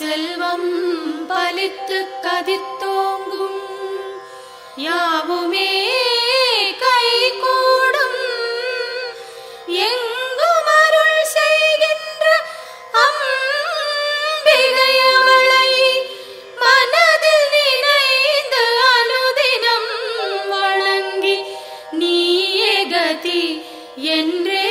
செல்வம் பலித்து கதித்தோங்கும் யாவுமே கைகூடும் எங்கும் அருள் செய்கின்ற அம்பிகையவளை மனதில் நினைந்து அனுதினம் வணங்கி நீயே கதி என்றே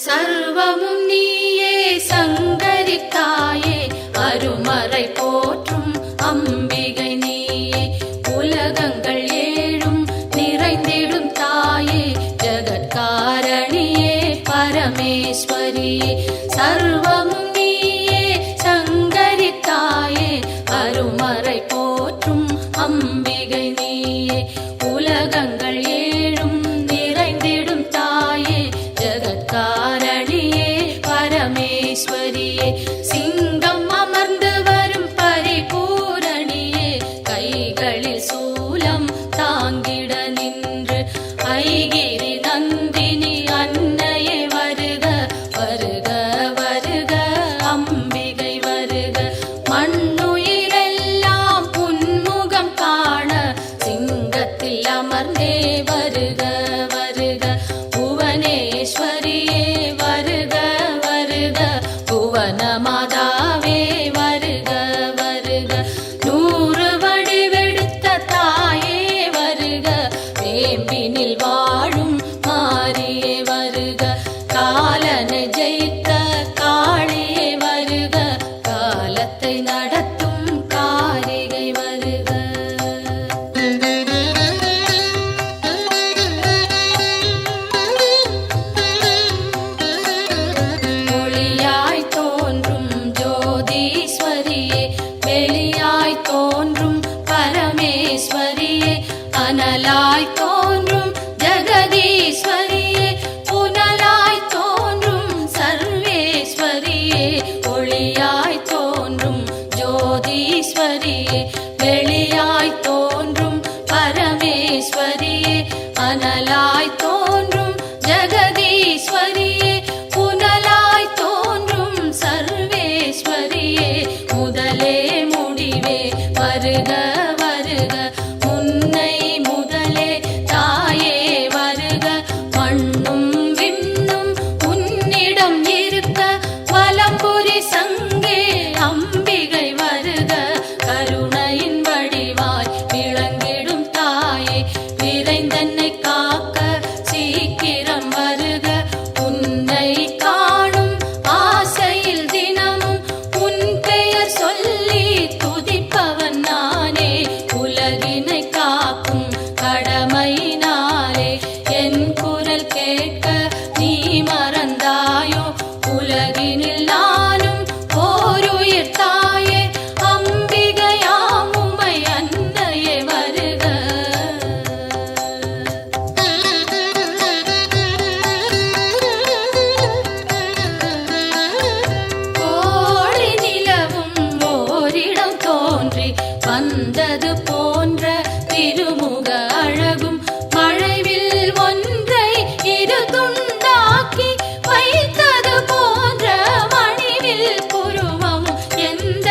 சர்வமும் நீயே சங்கரி தாயே அருமறை போற்றும் அம்பிகை நீயே உலகங்கள் ஏழும் நிறைந்திடும் தாயே ஜகத்காரணியே பரமேஸ்வரியே சர்வமும் நீயே சங்கரி தாயே அருமறை போற்றும் அம்பிகை நீயே உலகங்கள் ஏழும் நிறைந்திடும் தாயே ஜகத்காரணியே பரமேஸ்வரியே சிங்கம் அமர்ந்து வரும் பரிபூரணியே கைகளில் சூலம் தாங்கிட நின்று ஐகிரி நந்தினி அன்னையே வருக வருக வருக அம்பிகை வருக மண்ணுயிரெல்லாம் புன்முகம் காண சிங்கத்தில் அமர்ந்தே வருக வருக புவனேஸ்வரியே வருக வருக புவனமாதாவே வருக வருக நூறு வடிவெடுத்த தாயே வருக வேம்பினில் வாழும் மாரியே வருக காலனை ஜெயித்த காளியே வருக காலத்தை நடத்தும் காரிகை வருக ஒளியாய் தோன்றும் ஜோதீஸ்வரியே வெளியாய் தோன்றும் பரமேஸ்வரியே அனலாய் தோன்றும் ஜெகதீஸ்வரியே புனலாய் தோன்றும் சர்வேஸ்வரியே ஒளியாய் தோன்றும் ஜோதீஸ்வரியே வெளியாய் தோன்றும் பரமேஸ்வரியே அனலாய் தோன்றும் ஜெகதீஸ்வரியே புனலாய் தோன்றும் சர்வேஸ்வரியே முதலே முடிவே வருக வருக முன்னை முதலே தாயே வருக மண்ணும் விண்ணும் உன்னிடம் இருக்க வலம்புரி சங்கே அம்பிகை வருக கருணையின் வடிவாய் விளங்கிடும் தாயே விரைந்தன்னை காக்க சீக்கிரம் வருக உன்னை காணும் ஆசையில் தினமும் உன் பெயர் சொல்லி துதிப்பவன் நானே உலகினை காக்கும் கடமையினாலே என் குரல் கேட்க நீ மறந்தாயோ உலகினில் நானும் ஓருயிர் தாயே அம்பிகையாம் உமை அன்னையே வருக கோடி நிலவும் ஓரிடம் தோன்றி வந்தது போன்ற திருமுக அழகும் மழைவில் ஒன்றை இரு துண்டாக்கி வைத்தது போன்ற மணிவில் புருவமும் எந்த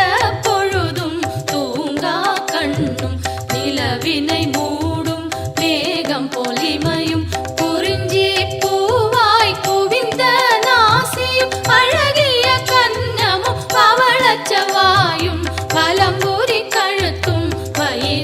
பொழுதும் தூங்கா கண்ணும் நிலவினை மூடும் மேகம் பொலிமையும் குறிஞ்சி பூவாய் குவிந்த நாசியும் அழகிய கன்னமும் பவளச்சவாயும் பலம்புரி கழுத்தும் வயிறு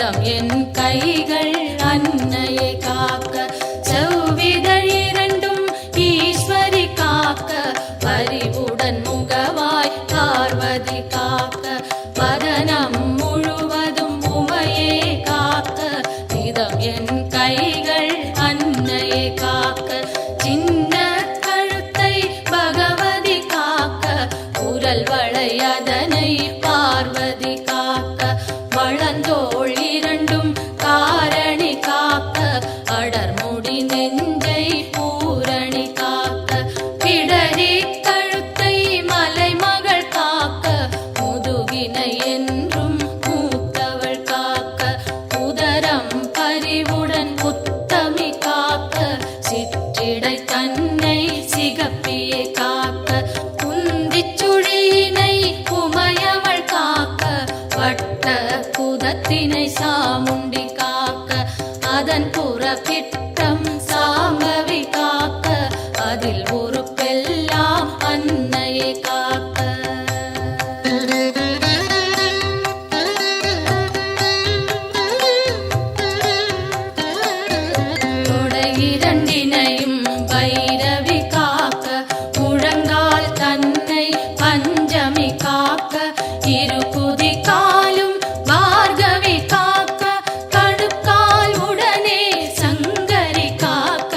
இதம் என் கைகள் அன்னையை காக்க, செவ்விதழ் இரண்டும் ஈஸ்வரி காக்க, பரிவுடன் முகவாய் பார்வதி காக்க, வதனம் முழுவதும் உமையே காக்க, இதம் என் கைகள் அன்னையை காக்க, சின்ன கழுத்தை பகவதி காக்க, குரல் வளை அதனை பார்வதி காக்க, வளந்தோள் இரண்டும் காரணி காக்க, அடர்முடி நெஞ்சை பூரணி காக்க, பிடரி கழுத்தை மலைமகள் காக்க, முதுகினை என்றும் மூத்தவள் காக்க, உதரம் பரிவுடன் உத்தமி காக்க, சிற்றிடை தன்னை சிகப்பியை காக்க, குந்திச் சுழியினை உமையவள் காக்க, வட்ட குதத்தினை சாமுண்டி காக்க, அதன் புறப்பிட்டம் சாம்பவி காக்க, அதில் ஒரு பெல்லாம் அன்னையை காக்க. தொடை இரண்டினையும் பைரவி காக்க, முழங்கால் தன்னை பஞ்சமி காக்க, இரு குதி காலும் பார்கவி காக்க, கணுக்கால் உடனே சங்கரி காக்க,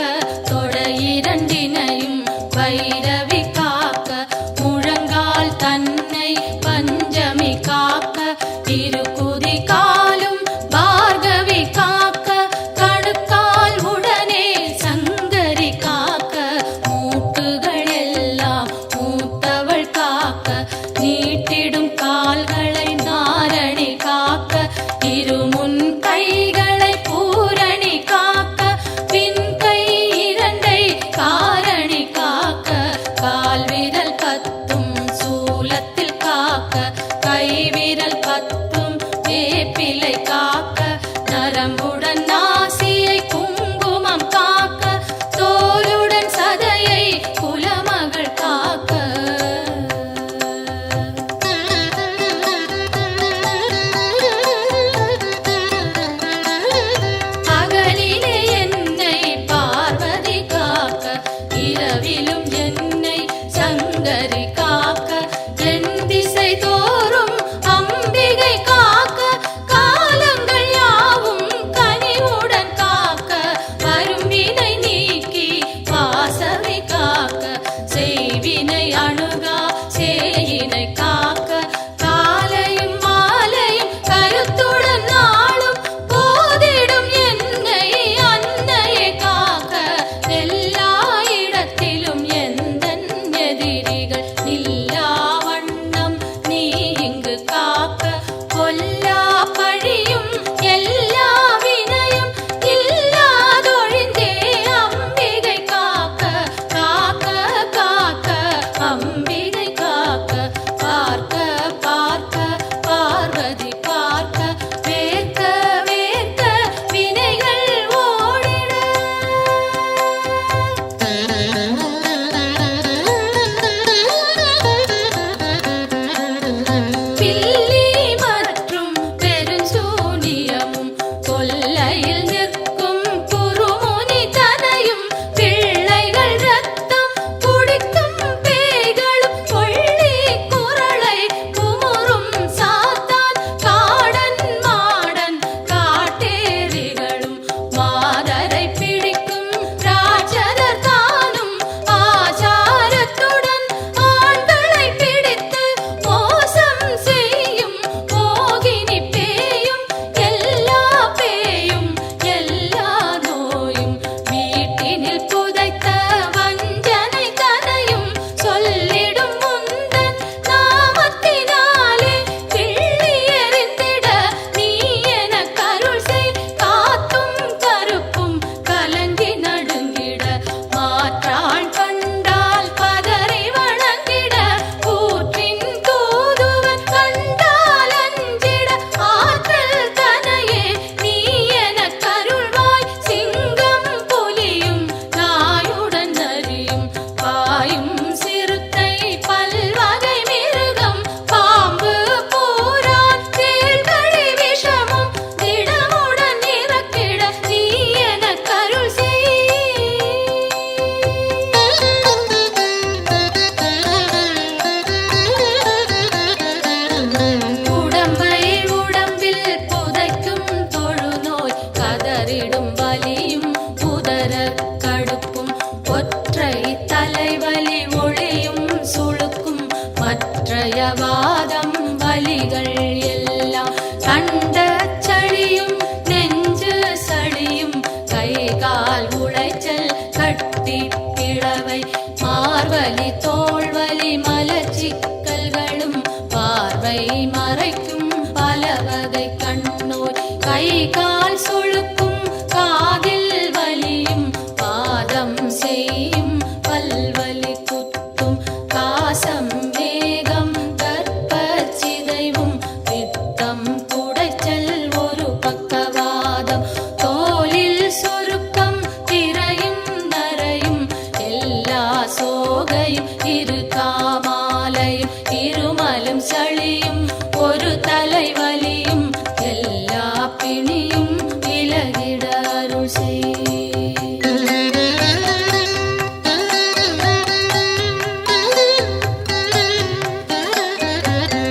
கை கால் சுளுக்கும் காதில் வலியும் பாதம் செய்யும் பல்வலி குத்தும் காசம் வேகம் கற்பச்சிதைவும் பித்தம் குடைச்சல் ஒரு பக்கவாதம் தோலில் சுருக்கம் திரையும் நரையும் எல்லா சோகையும் இரு காமாலையும் இருமலும் சளியும் ஒரு தலைவலியும் எல்லா பிணியும் விலகிட அருள் செய்.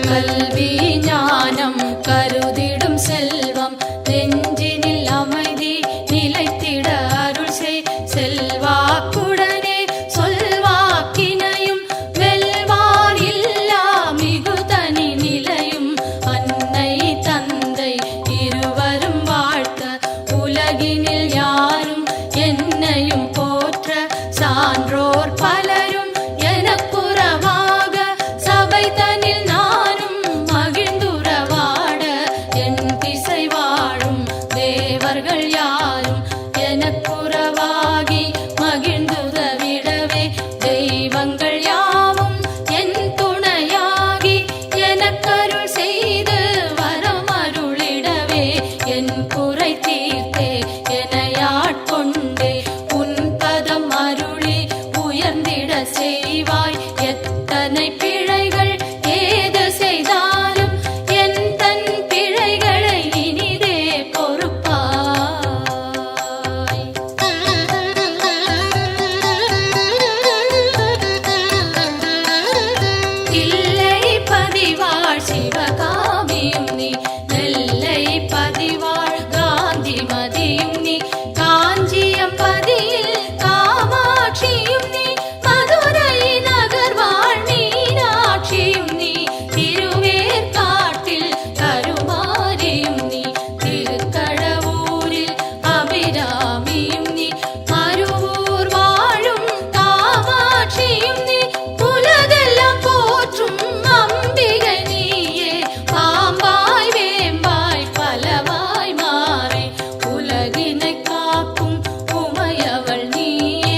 கல்வி ஞானம் கருதிடும் செல்வம் நெஞ்சினில் அமைதி நிலைத்திட அருள் செய். செல்வாக்குடனே சொல்வாக்கினையும் வெல்வார் இல்லா மிகுதனி நிலையும் அன்னை தந்தை இருவரும் வாழ்த்த உலகினில் யாரும் என்னையும் போற்ற சான்றோர் பலரும் எனக்குறவாக சபை தனில் நானும் மகிழ்ந்துறவாட என் திசை வாழும் தேவர்கள் யாரும் எனக்குறவாகி மகிழ்ந்துதவிடவே தெய்வங்கள் யாவும் என் துணையாகி எனக்கருள் செய்து வரம் அருளிடவே என் குறை தீர்த்தே எனையாட்கொண்டே உன் பதம் அருளி உயர்ந்திட செய்வாய். எத்தனை பிழைகள் ஏது செய்தாலும் என் தன் பிழைகளை இனிதே பொறுப்பாய். தில்லை பதிவாழ் சிவகாமியும் நீ நெல்லை பதிவாழ் காந்திமதியும் நீ காஞ்சியம் பதியில் காமாட்சியும் நீ மதுரை நகர்வாழ் மீனாட்சியும் நீ திருவேற்காட்டில் கருமாரியும் நீ திருக்கடவூரில் அபிராமியும் நீ மருவூர் வாழும் காமாட்சியும் நீ உலகெல்லாம் போற்றும் அம்பிகை நீயே பாம்பாய் வேம்பாய் பலவாய் மாறி உலகினை காக்கும் உமையவள் நீயே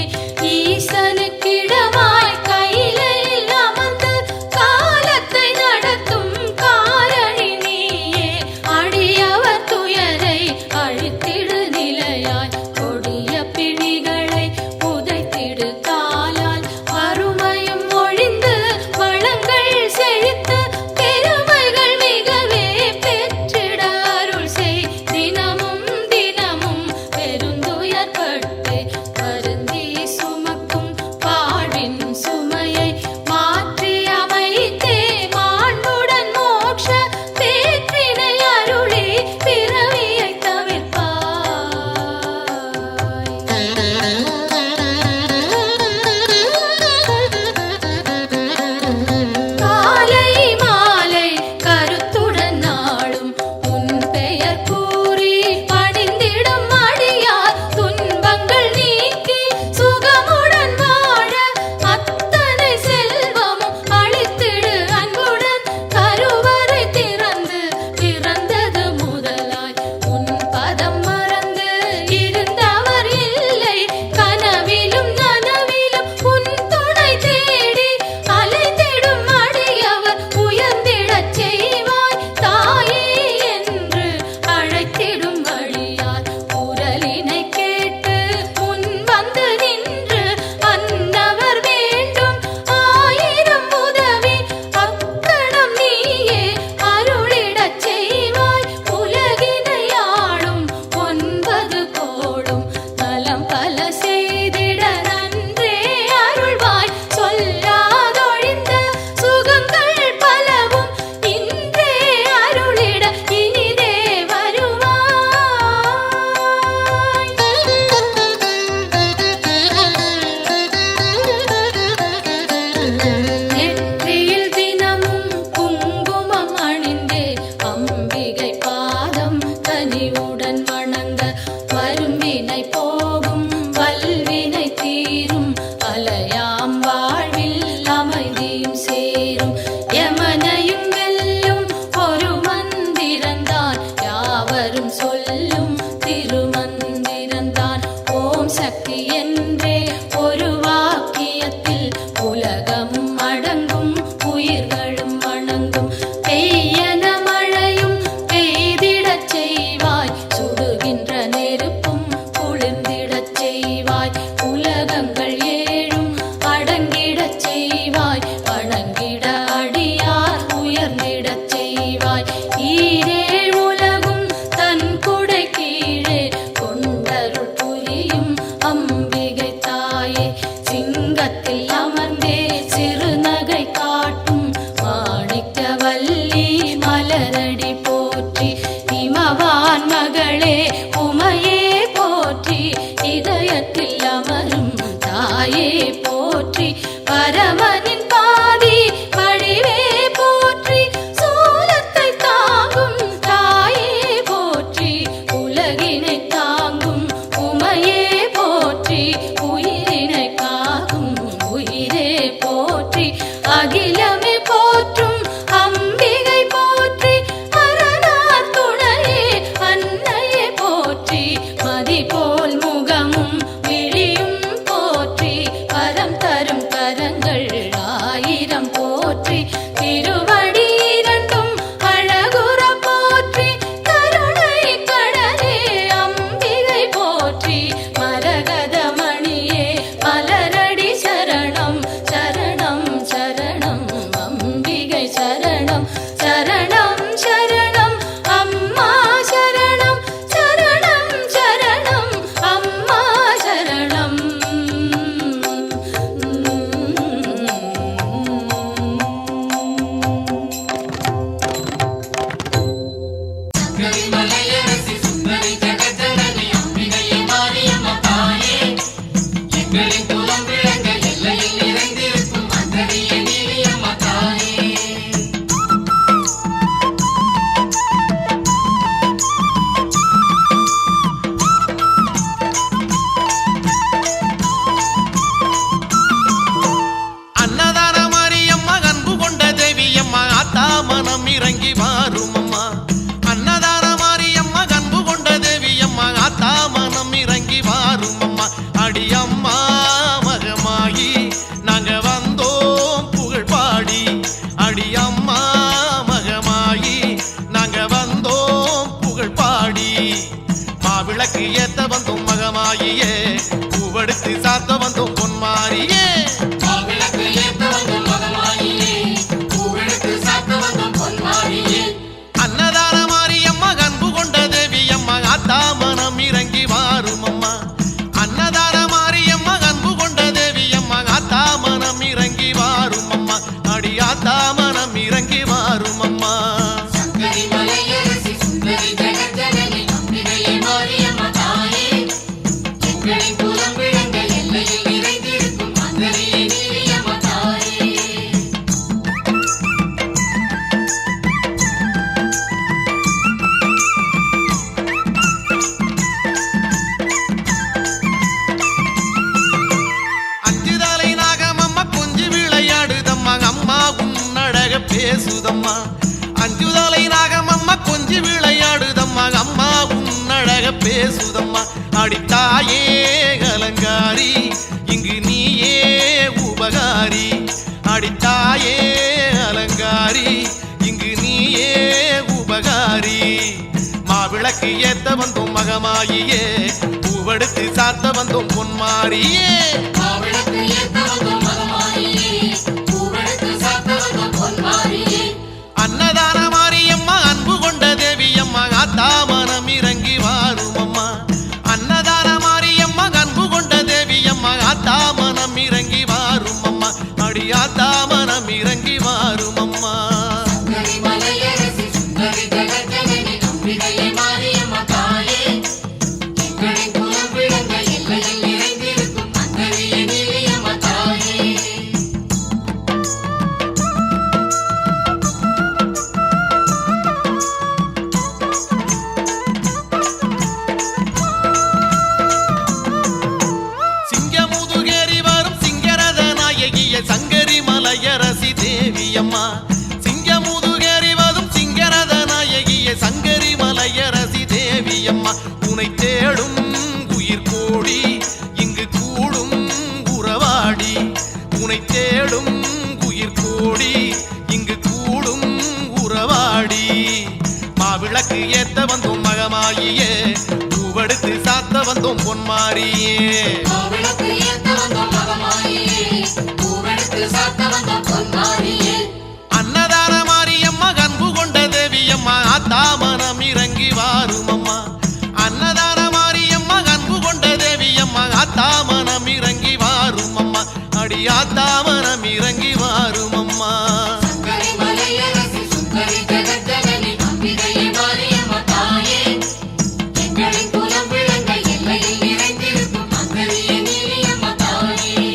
ஈசனுக்கிடமாய் கையிலையில் அமர்ந்து காலத்தை நடத்தும் காரணி நீயே அடியவர் துயரை அழித்திடு நிலையாய் கொடிய பிணிகளை உதைத்திடு காலால் வறுமையும் ஒழிந்து வளங்கள் செழித்து பெருமைகள் மிகவே பெற்றிட அருள் செய். தினமும் தினமும் பெருந்துயர்பட்டு வருந்தி சுமக்கும் வாழ்வின் சுமையை மாற்றி அமைத்தே மாண்புடன் மோட்ச பேற்றினை அருளி பிறவியை தவிர்ப்பாய். காலை மாலை கருத்துடன் நாளும் உன் பெயர் கூறி பணிந்திடும் அடியார் துன்பங்கள் நீக்கி சுகமுடன் வாழ அத்தனை செல்வமும் அளித்திடு அன்புடன் கருவறை திறந்து பிறந்தது முதலாய் உன் பதம் மறந்து இருந்தவர் இல்லை கனவிலும் நனவிலும் உன் துணை தேடி அலைந்திடும் அடியவர் உயர்ந்திடச் செய்வாய் தாயே என்று அழைத்திடும் வழியால் குரலினை கேட்டு முன் வந்து நின்று அன்னவர் வேண்டும் ஆயிரம் உதவி அக்கணம் நீயே அருளிடச் செய்வாய். உலகினை ஆளும் 9 கோடும் நலம் பல செய்திட நன்றே அருள்வாய். சொல்லாதொழிந்த சுகங்கள் பலவும் இன்றே அருளிட இனிதே வருவாய். நெற்றியில் தினமும் குங்குமம் அணிந்தே அம்பிகை பாதம் கனிவுடன் வணங்க வரும்பினை போகும் வல்வினை தீரும் அலையாம் வாழ்வில் அமைதியும் சேரும். யமனையும் வெல்லும் ஒரு மந்திரந்தான் யாவரும் சொல் சொல்லும் திருமந்திரந்தான் ஓம் சக்தி என்றே ஒரு வாக்கியத்தில் உலகமும் அடங்கும் உயிர்களும் வணங்கும். பெய்யன மழையும் பெய்திடச் செய்வாய், சுடுகின்ற நெருப்பும் குளிர்ந்திடச் செய்வாய், உலகங்கள் ஏழும் அடங்கிடச் செய்வாய், வணங்கிட அடியார் உயர்ந்திடச் செய்வாய். ஈரேழ் உலகும் தன் குடை கீழே கொண்டருள் புரியும் அம்பிகை தாயே, சிங்கத்தில் அமர்ந்தே சிறுநகை காட்டும் மாணிக்கவல்லி மலரடி போற்றி. இமவான் மகளே உமையே போற்றி, இதயத்தில் அமரும் தாயே போற்றி. பரமனின் பாதி வடிவே போற்றி, சூலத்தை தாங்கும் தாயே போற்றி, உலகினை தாங்கும் உமையே போற்றி, உயிரினை காக்கும் உயிரே போற்றி. அகிலமே போற்றும் அம்பிகை போற்றி, அரணார் துணையே அன்னையே போற்றி. மதி போல் முகமும் விழியும் போற்றி, வரம் தரும் கரங்கள் ஆயிரம் போற்றி. திருவடி இரண்டும் அழகுற போற்றி, கருணை கடலே அம்பிகை போற்றி. மரகத மணியே மலரடி சரணம் சரணம் சரணம் அம்பிகை சரணம் சரணம் சரணம் அம்மா சரணம் சரணம் சரணம் அம்மா சரணம். மலையரசி சுந்தரி ஜெகஜனனி அம்பிகையே மாரியம்மா தாயே, எங்களின் குலம் விளங்க எல்லையில் நிறைந்திருக்கும் அந்தரியே நீலியம்மா தாயே. அன்னதான மாரியம்மா அன்பு கொண்ட தேவியம்மா ஆத்தா மனம் இறங்கி வாரும் அம்மா. அன்னதான மாரியம்மா அன்பு கொண்ட தேவியம்மா ஆத்தா மனம் இறங்கி வாரும் அம்மா. அடியம்மா மகமாயி நாங்க வந்தோம் புகழ் பாடி, அடியம்மா மகமாயி நாங்க வந்தோம் புகழ் பாடி. மாவிளக்கு ஏத்த வந்தோம் மகமாயியே, பூவெடுத்து சாத்த வந்தோம் பொன்மாரியே. மாவிளக்கு ஏத்த வந்தோம் மகமாயியே, பூவெடுத்து சாத்த வந்தோம் பொன்மாரியே. அன்னதான மாரியம்மா அன்பு கொண்ட தேவியம்மா ஆத்தா மனம் இறங்கி வாரும் அம்மா. அன்னதான மாரியம்மா அன்பு கொண்ட தேவியம்மா ஆத்தா மனம் இறங்கி வாரும் அம்மா. அடி ஆத்தா மனம் இறங்கி வாரும் அம்மா. சங்கரி மலையரசி சுந்தரி ஜெகஜனனி அம்பிகையே மாரியம்மா தாயே, எங்களின் குலம் விளங்க எல்லையில் நிறைந்திருக்கும் அந்தரியே நீலியம்மா தாயே. அஞ்சுதலை நாகமம்மா கொஞ்சி விளையாடுதம்மா, அம்மா உன்னழக பேசுதம்மா. அஞ்சுதலை நாகமம்மா கொஞ்சி விளையாடுதம்மா, அம்மா உன்னழக பேசுதம்மா. அடித்தாயே கலங்காரி இங்கு நீயே உபகாரி, அடித்தாயே அலங்காரி இங்கு நீயே உபகாரி. மாவிளக்கு ஏத்த வந்தோம் மகமாயியே, பூவெடுத்து சாத்த வந்தோம் பொன்மாரியே. மாவிளக்கு ஏத்த வந்தோம் மகமாயியே, பூவெடுத்து சாத்த வந்தோம் பொன்மாரியே. அன்னதான மாரியம்மா அன்பு கொண்ட தேவியம்மா ஆத்தா மனம் இறங்கி வாரும் அம்மா. அன்னதான மாரியம்மா அன்பு கொண்ட தேவியம்மா ஆத்தா மனம் இறங்கி வாரும் அம்மா. அடி ஆத்தா மனம் இறங்கி வாரும் அம்மா. சங்கரி மலையரசி சுந்தரி ஜெகஜனனி அம்பிகையே மாரியம்மா தாயே, எங்களின் குலம் விளங்க எல்லையில் நிறைந்திருக்கும் அந்தரியே நீலியம்மா தாயே. அம்மா உனை தேடும் உயிர் கோடி இங்கு கூடும் உறவாடி உனை தேடும் உயிர் கோடி இங்கு கூடும் உறவாடி மாவிளக்கு ஏத்த வந்தோம் மகமாயியே பூவெடுத்து சாத்த வந்தோம் பொன்மாரியே மாவிளக்கு ஏத்த வந்தோம் மகமாயியே பூவெடுத்து சாத்த வந்தோம் பொன்மாரியே அன்னதான மாரியம்மா அன்பு கொண்ட தேவியம்மா ஆத்தாமனம் இறங்கி வாரும் அம்மா அன்னதான மாரியம்மா அன்பு கொண்ட தேவியம்மா ஆத்தாமனம் இறங்கி வாரும் அம்மா அடி ஆத்தாமனம் இறங்கி வாரும் அம்மா சங்கரி மலையரசி சுந்தரி ஜெகஜனனி அம்பிகையே மாரியம்மா தாயே எங்களின் குலம் விளங்க எல்லையில் நிறைந்திருக்கும் அங்கரியே நீலியம்மா தாயே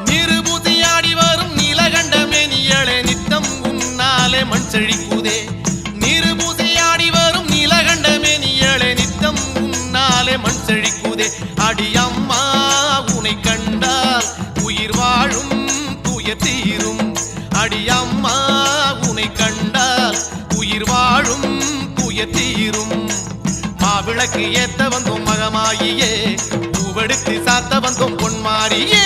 நிருபூதியாடி வரும் நீலகண்ட மேனியளே நித்தம் உன்னாலே மண் செழிக்குதே நிருபூதியாடி வரும் நீலகண்ட மேனியளே நித்தம் உன்னாலே மண் செழிக்குதே அடி அம்மா உனை கண்டால் உயிர் வாழும் துய தீரும் அடி அம்மா உனை கண்டால் உயிர் வாழும் துய தீரும் மாவிளக்கு ஏத்த வந்தோம் மகமாயியே பூவெடுத்து சாத்த வந்தோம் பொன்மாரியே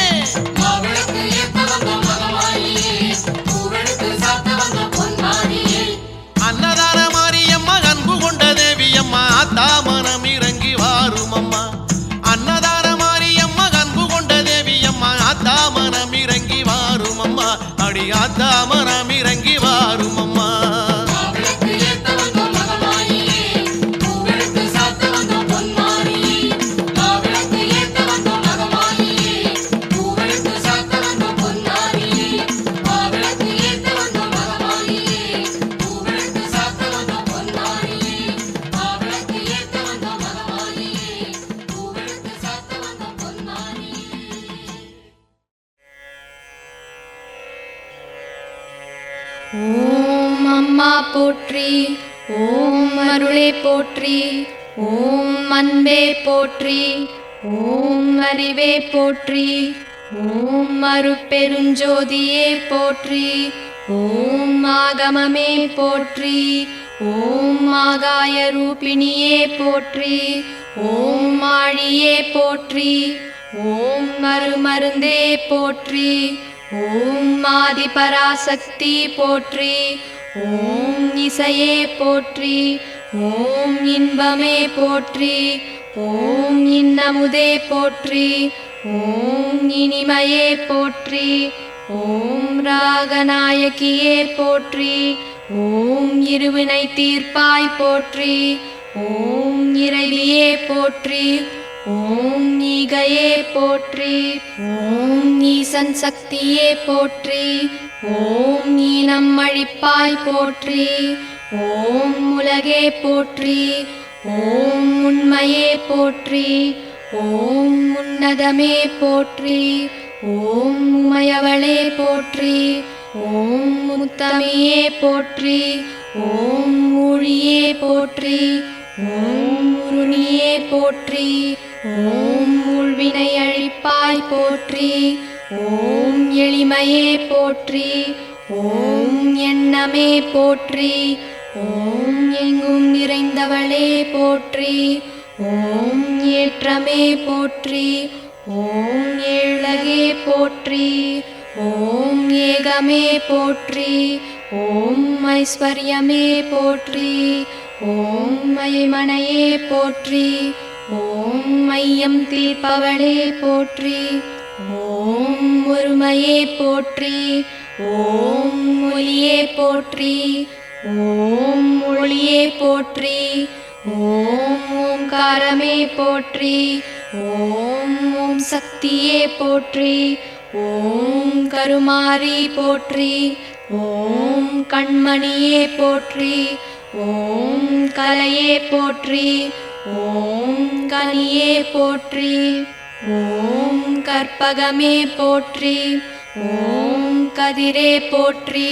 மாவிளக்கு ஏத்த வந்தோம் மகமாயியே பூவெடுத்து சாத்த வந்தோம் பொன்மாரியே அன்னதான மாரியம்மா அன்பு கொண்ட தேவியம்மா ஆத்தாமனம் இறங்கி வாரும் அம்மா அன்னதான மாரியம்மா அன்பு கொண்ட தேவியம்மா ஆத்தாமனம் இறங்கி வாரும் அம்மா அடி ஆத்தாமனம் இறங்கி வாரும் அம்மா மாவிளக்கு ஏத்த வந்தோம் மகமாயியே பூவெடுத்து சாத்த வந்தோம் பொன்மாரியே மாவிளக்கு ஏத்த வந்தோம் மகமாயியே பூவெடுத்து சாத்த வந்தோம் பொன்மாரியே மாவிளக்கு ஏத்த வந்தோம் மகமாயியே பூவெடுத்து சாத்த வந்தோம் பொன்மாரியே மாவிளக்கு ஏத்த வந்தோம் மகமாயியே பூவெடுத்து சாத்த வந்தோம் பொன்மாரியே ஓம் அம்மா போற்றி ஓம் அருளே போற்றி ஓம் அன்பே போற்றி ஓம் அறிவே போற்றி ஓம் அருட்பெருஞ்சோதியே போற்றி ஓம் ஆகமமே போற்றி ஓம் ஆகாய ரூபிணியே போற்றி ஓம் ஆழியே போற்றி ஓம் மருமருந்தே போற்றி ஓம் ஆதி பராசக்தி போற்றி ஓம் இசையே போற்றி ஓம் இன்பமே போற்றி ஓம் இன்னமுதே போற்றி ஓம் இனிமையே போற்றி ஓம் ராகநாயகியே போற்றி ஓம் இருவினை தீர்ப்பாய் போற்றி ஓம் இறைவியே போற்றி ஓம் ஈகையே போற்றி ஓம் ஈசன் சக்தியே போற்றி ஓம் ஈனம் அழிப்பாய் போற்றி ஓம் உலகே போற்றி ஓம் உண்மையே போற்றி ஓம் உன்னதமே போற்றி ஓம் உமையவளே போற்றி ஓம் முத்தமியே போற்றி ஓம் ஊழியே போற்றி ஓம் உருணியே போற்றி ஓம் உள்வினை அழிப்பாய் போற்றி ஓம் எளிமையே போற்றி ஓம் எண்ணமே போற்றி ஓம் எங்கும் நிறைந்தவளே போற்றி ஓம் ஏற்றமே போற்றி ஓம் ஏழகே போற்றி ஓம் ஏகமே போற்றி ஓம் ஐஸ்வர்யமே போற்றி ஓம் மயமனையே போற்றி ஓம் மையம் தீர்ப்பவளே போற்றி ஓம் ஒருமையே போற்றி ஓம் ஒளியே போற்றி ஓம் ஒளியே போற்றி ஓம் ஓம்காரமே போற்றி ஓம் ஓம் சக்தியே போற்றி ஓம் கருமாரி போற்றி ஓம் கண்மணியே போற்றி ஓம் கலையே போற்றி ஓம் கனியே போற்றி ஓம் கற்பகமே போற்றி ஓம் கதிரே போற்றி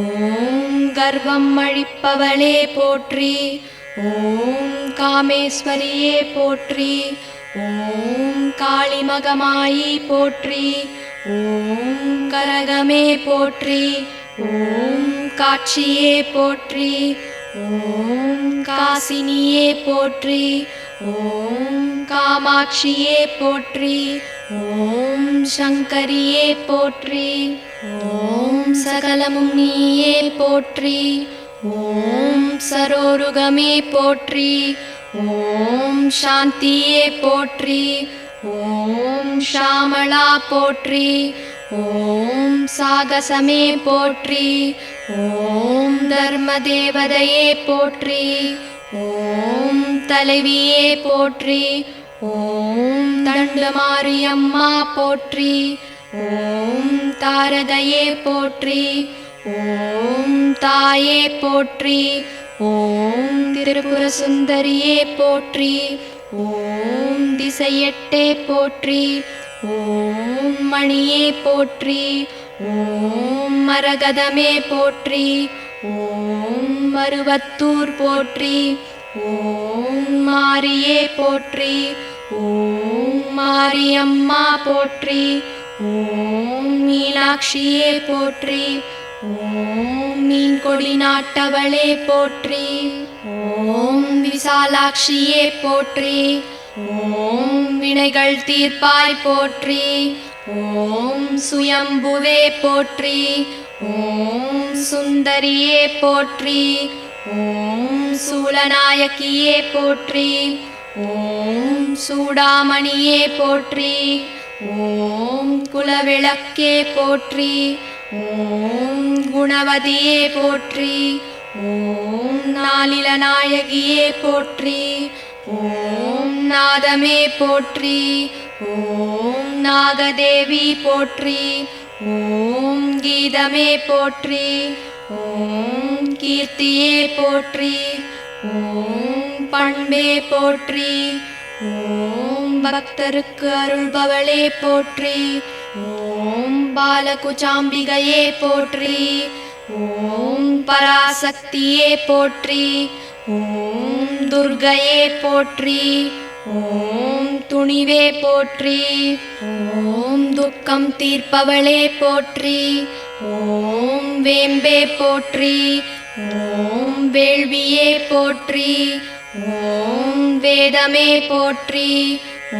ஓம் கர்வம் அழிப்பவளே போற்றி ஓம் காமேஸ்வரியே போற்றி ஓம் காளிமகமாயி போற்றி. ஓம் கரகமே போற்றி. ஓம் காட்சியே போற்றி. ஓம் காசினியே போற்றி. ஓம் காமாட்சியே போற்றி. ஓம் சங்கரியே போற்றி. ஓம் சகலமும் நீயே போற்றி. ஓம் சரோருகமே போற்றி. ஓம் சாந்தியே போற்றி. ஓம் ஷாமளா போற்றி. ஓம் சாகசமே போற்றி. ஓம் தர்மதேவதையே போற்றி. ஓம் தலைவியே போற்றி. ஓம் தண்டமாரியம்மா போற்றி. ஓம் தாரகையே போற்றி. ஓம் தாயே போற்றி. ஓம் திரிபுர சுந்தரியே போற்றி. ஓம் திசையெட்டே போற்றி. ஓம் மணியே போற்றி. ஓம் மரகதமே போற்றி. ஓம் மருவத்தூர் போற்றி. ஓம் மாரியே போற்றி. ஓம் மாரியம்மா போற்றி. ஓம் மீனாட்சியே போற்றி. ஓம் மீன்கொடி நாட்டவளே போற்றி. ஓம் விசாலாட்சியே போற்றி. ஓம் வினைகள் தீர்ப்பாய் போற்றி. ஓம் சுயம்புவே போற்றி. ஓம் சுந்தரியே போற்றி. ஓம் சூலநாயகியே போற்றி. ஓம் சூடாமணியே போற்றி. ஓம் குலவிளக்கே போற்றி. ஓம் குணவதியே போற்றி. ஓம் நாளிலநாயகியே போற்றி. ஓம் நாதமே போற்றி. ஓம் நாகதேவி போற்றி. ஓம் கீதமே போற்றி. ஓம் கீர்த்தியே போற்றி. ஓம் பண்பே போற்றி. ஓம் பக்தருக்கு அருள்பவளே போற்றி. ஓம் பாலகுச்சாம்பிகையே போற்றி. ஓம் பராசக்தியே போற்றி. ஓம் துர்க்கையே போற்றி. ஓம் துணிவே போற்றி. ஓம் துக்கம் தீர்ப்பவளே போற்றி. ஓம் வேம்பே போற்றி. ஓம் வேள்வியே போற்றி. ஓம் வேதமே போற்றி.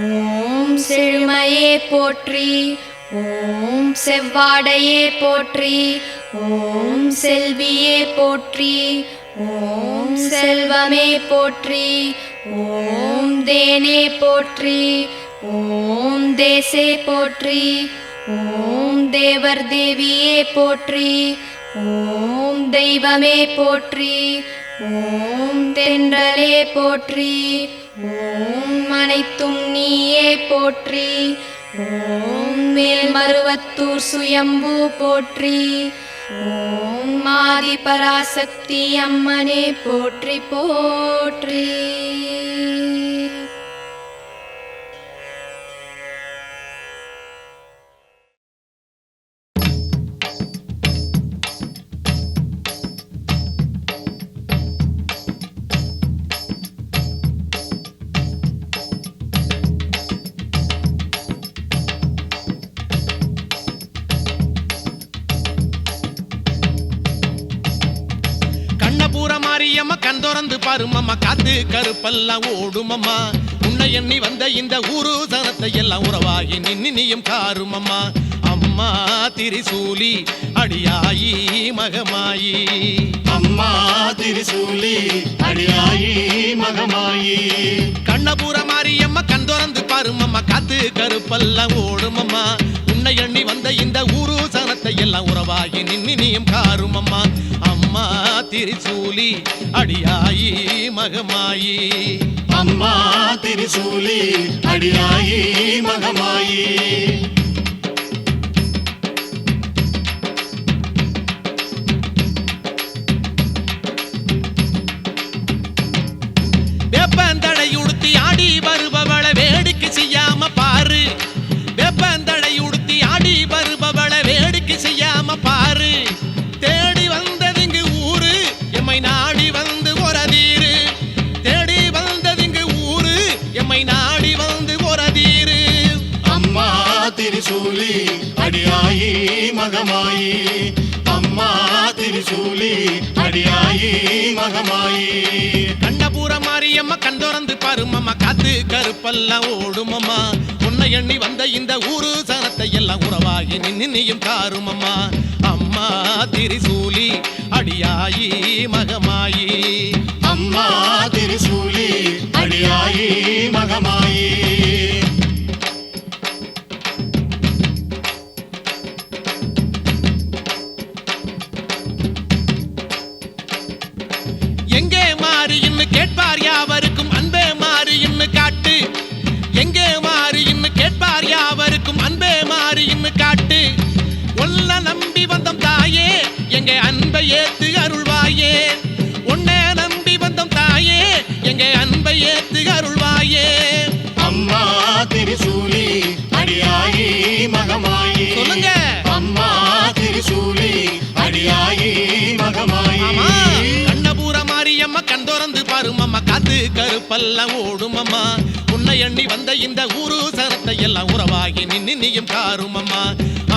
ஓம் செழுமையே போற்றி. ஓம் செவ்வாடையே போற்றி. ஓம் செல்வியே போற்றி. ஓம் செல்வமே போற்றி. ஓம் தேனே போற்றி. ஓம் தேசே போற்றி. ஓம் தேவர் தேவியே போற்றி. ஓம் தெய்வமே போற்றி. ஓம் தென்றலே போற்றி. ஓம் அனைத்தும் நீயே போற்றி. ஓம் மேல்மருவத்தூர் சுயம்பு போற்றி. ஓம் ஆதி பராசக்தி அம்மனே போற்றி போற்றி. மாரியம்மா கண் திறந்து பாருமம்மா, காத்து கருப்பெல்லாம் ஓடுமம்மா. உன்னை எண்ணி வந்த இந்த ஊரு சனத்தை எல்லாம் உறவாகி நின்னியும் காருமம்மா. அம்மா திரிசூலி அடியாயி மகமாயி. அம்மா திரிசூலி அடியாயி மகமாயி. கண்ணபுர மாரியம்மா கண் திறந்து பாருமம்மா, காத்து கருப்பெல்லாம் ஓடுமம்மா. உன்னை எண்ணி வந்த இந்த ஊரு சனத்தை எல்லாம் உறவாகி நின்னியும் காருமம்மா. அம்மா திரிசூலி அடியாயி மகமாயி. அம்மா திரிசூலி அடியாயி மகமாயி. வேப்பந்தடை உடுத்தி ஆடி வருபவள வேடிக்கை செய்யாம பாரு. வேப்பந்தடை உடுத்தி ஆடி வருபவள வேடிக்கை செய்யாம பாரு. தேடி வந்ததிங்கு ஊரு எம்மை நாடி வந்து ஒரதீரு. தேடி வந்ததிங்கு ஊரு எம்மை நாடி வந்து திரிசூலி அடியாயி மகமாயி அம்மா திரிசூலி அடியாயி மகமாயி கண்ணபுர மாரியம்மா கண் திறந்து பாருமம்மா காத்து கருப்பெல்லாம் ஓடுமம்மா உன்னை எண்ணி வந்த இந்த ஊரு சனத்தை எல்லாம் உறவாகி நின்னியும் காருமம்மா அம்மா திரிசூலி அடியாயி மகமாயி அம்மா திரிசூலி அடியாயி மகமாயி எங்கே மாறின்னு கேட்பார் யாவருக்கும் அன்பே மாறின்னு காட்டு எங்கே மாறின்னு கேட்பார் யாவருக்கும் அன்பே மாறின்னு காட்டு ஒல்ல நம்பி வந்தோம் தாயே எங்க அன்பை ஏத்து அருள்வாயே உன்னை நம்பி வந்தோம் தாயே எங்க அன்பை ஏத்து அருள்வாயே அம்மா திரிசூலி அடியாயி மகமாயி சொல்லுங்க அம்மா திரிசூலி அடியாயி மகமாயி ஆமா கண்ணபுர மாரியம்மா கண் திறந்து பாருமம்மா காத்து கருப்பெல்லாம் ஓடுமம்மா உன்னை எண்ணி வந்த இந்த ஊரு சனத்தை எல்லாம் உறவாகி நின்னியும் காருமம்மா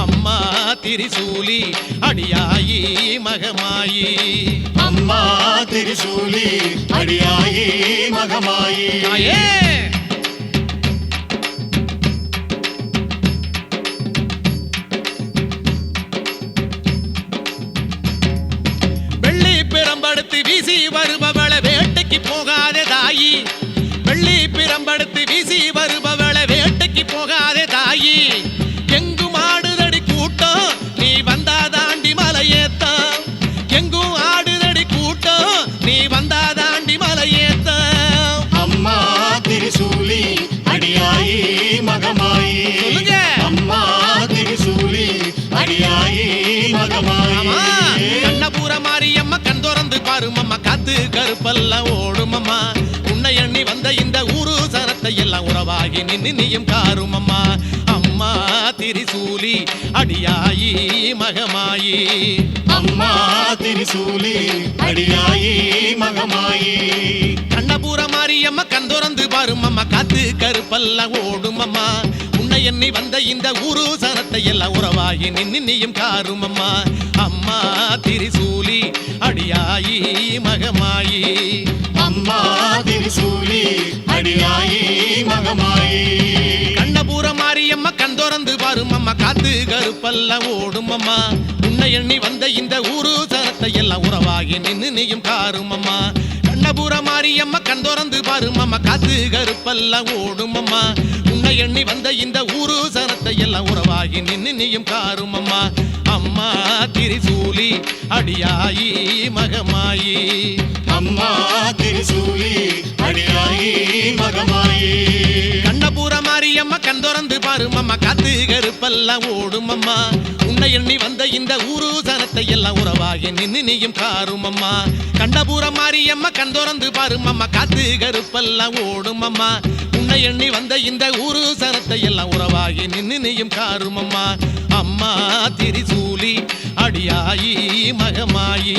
அம்மா திரிசூலி அடியாயி மகமாயி அம்மா திரிசூலி அடியாயி மகமாயி தாயே வெள்ளி பிரம்படுத்து வீசி வருபவள வேட்டைக்கு போகாதே தாயி வெள்ளி பிரம்படுத்து வீசி வருபவள வேட்டைக்கு போகாதே தாயி எங்கும் ஆடுதடி கூட்டம் நீ வந்தா தாண்டி மலையேத்தான் எங்கும் ஆடுதடி கூட்டம் நீ வந்தா தாண்டி மலையேத்தான் அம்மா திரிசூலி அடியாயி மகமாயி சொல்லுங்க அம்மா திரிசூலி அடியாயி மகமாயி ஆமா கண்ணபுர மாரியம்மா கண் திறந்து பாருமம்மா காத்து கருப்பெல்லாம் ஓடுமம்மா உன்னை எண்ணி வந்த இந்த ஊரு சனத்தை எல்லாம் உறவாகி நின்னியும் காருமம்மா அம்மா திரிசூலி அடியாயி மகமாயி அம்மா திரிசூலி அடியாயி மகமாயி கண்ணபுர மாரியம்மா கண் திறந்து பாருமம்மா காத்து கருப்பெல்லாம் ஓடுமம்மா உன்னை எண்ணி வந்த இந்த ஊரு சனத்தை எல்லாம் உறவாகி நின்னியும் காருமம்மா அம்மா திரிசூலி அடியாயி மகமாயி அம்மா திரிசூலி அடியாயி மகமாயி கண்ணபுர மாரியம்மா கண் திறந்து பாருமம்மா காத்து கருப்பெல்லாம் ஓடுமம்மா உன்னை எண்ணி வந்த இந்த ஊரு சனத்தை எல்லாம் உறவாகி நின்னியும் காருமம்மா கண்ணபுர மாரியம்மா கண் திறந்து பாருமம்மா காத்து கருப்பெல்லாம் ஓடுமம்மா உன்னை எண்ணி வந்த இந்த ஊரு சனத்தை எல்லாம் உறவாகி நின்னியும் காருமம்மா அம்மா திரிசூலி அடியாயி மகமாயி அம்மா திரிசூலி அடியாயி மகமாயி கண்ணபுர மாரியம்மா கண் திறந்து பாருமம்மா காத்து கருப்பெல்லாம் ஓடுமம்மா உன்னை எண்ணி வந்த இந்த ஊரு சனத்தை எல்லாம் உறவாகி நின்னியும் காருமம்மா கண்ணபுர மாரியம்மா கண் திறந்து பாருமம்மா காத்து கருப்பெல்லாம் ஓடுமம்மா உன்னை எண்ணி வந்த இந்த ஊரு சனத்தை எல்லாம் உறவாகி நின்னியும் காருமம்மா அம்மா திரிசூலி அடியாயி மகமாயி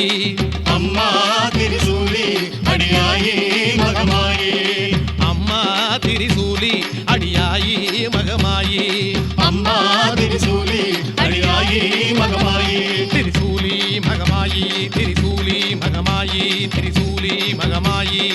அம்மா திரிசூலி அடியாயி மகமாயி அம்மா திரிசூலி அடியாயி மகமாயி அம்மா திரிசூலி அடியாயி மகமாயி திரிசூலி மகமாயி திரிசூலி மகமாயி திரிசூலி மகமாயி